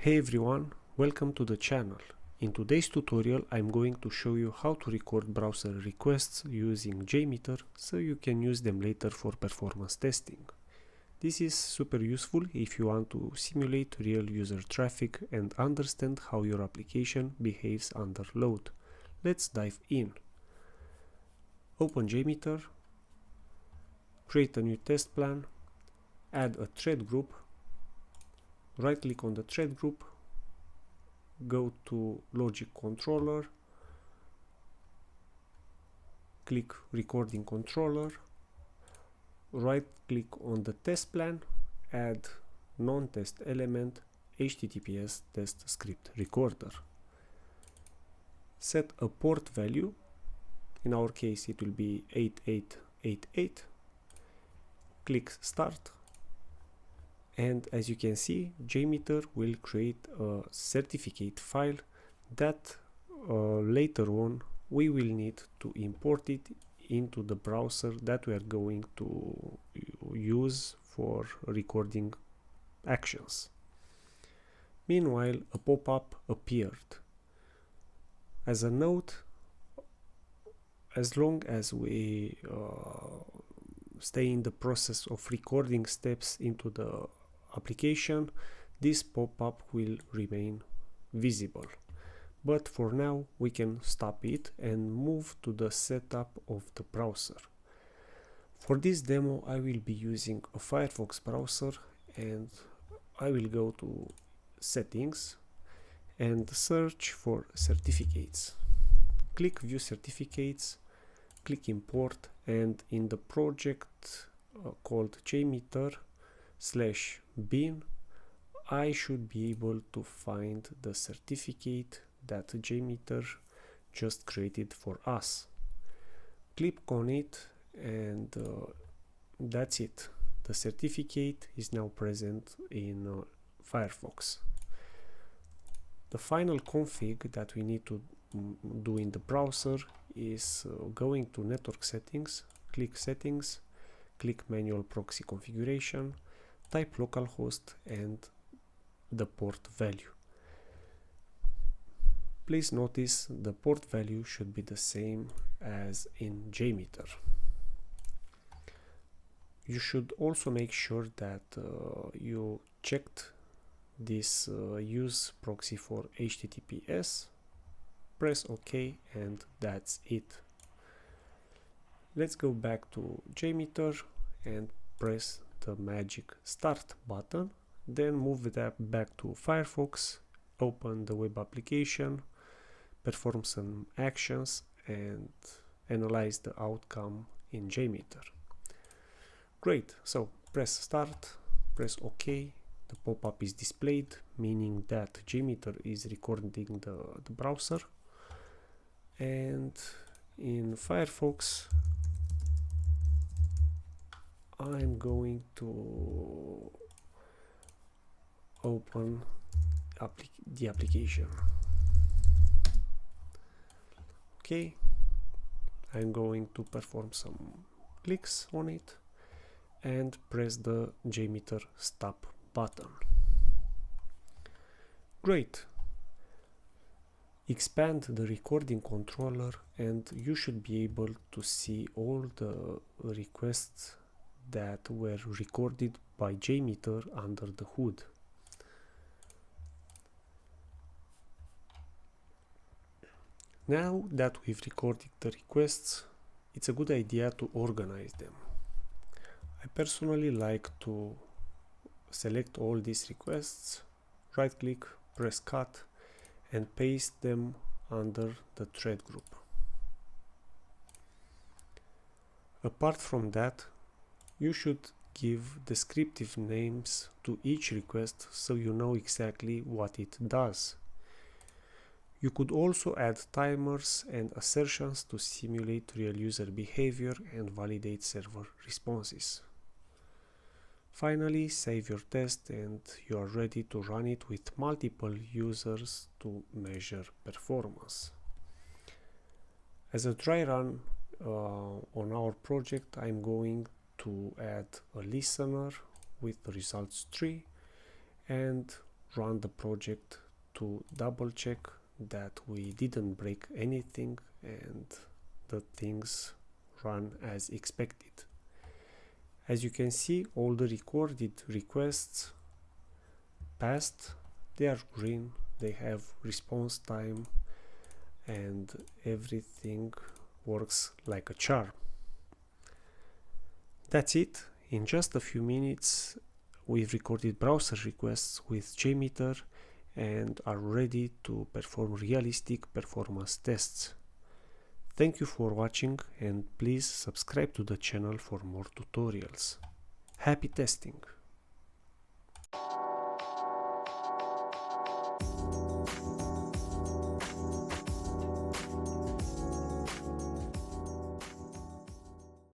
Hey everyone, welcome to the channel. In today's tutorial I'm going to show you how to record browser requests using JMeter so you can use them later for performance testing. This is super useful if you want to simulate real user traffic and understand how your application behaves under load. Let's dive in. Open JMeter, create a new test plan, add a thread group, right click on the thread group, go to logic controller, click recording controller, right click on the test plan, add non-test element HTTPS test script recorder. Set a port value, in our case it will be 8888, click start, and as you can see, JMeter will create a certificate file that later on we will need to import it into the browser that we are going to use for recording actions. Meanwhile, a pop-up appeared. As a note, as long as we stay in the process of recording steps into the application, this pop-up will remain visible. But for now we can stop it and move to the setup of the browser. For this demo I will be using a Firefox browser, and I will go to settings and search for certificates. Click view certificates, click import, and in the project called JMeter/bin I should be able to find the certificate that JMeter just created for us. Click on it and that's it. The certificate is now present in Firefox. The final config that we need to do in the browser is going to network settings, click settings, click manual proxy configuration, type localhost and the port value. Please notice the port value should be the same as in JMeter. You should also make sure that you checked this use proxy for HTTPS. Press OK and that's it. Let's go back to JMeter and press the magic start button, then move that back to Firefox, open the web application, perform some actions and analyze the outcome in JMeter. Great, so press start, press OK, the pop-up is displayed, meaning that JMeter is recording the browser. And in Firefox I'm going to open the application. Okay, I'm going to perform some clicks on it and press the JMeter stop button. Great. Expand the recording controller and you should be able to see all the requests that were recorded by JMeter under the hood. Now that we've recorded the requests, it's a good idea to organize them. I personally like to select all these requests, right click, press cut and paste them under the thread group. Apart from that, you should give descriptive names to each request so you know exactly what it does. You could also add timers and assertions to simulate real user behavior and validate server responses. Finally, save your test and you are ready to run it with multiple users to measure performance. As a dry run on our project, I'm going to add a listener with results tree and run the project to double check that we didn't break anything and the things run as expected. As you can see, all the recorded requests passed, they are green, they have response time, and everything works like a charm. That's it. In just a few minutes we've recorded browser requests with JMeter and are ready to perform realistic performance tests. Thank you for watching, and please subscribe to the channel for more tutorials. Happy testing!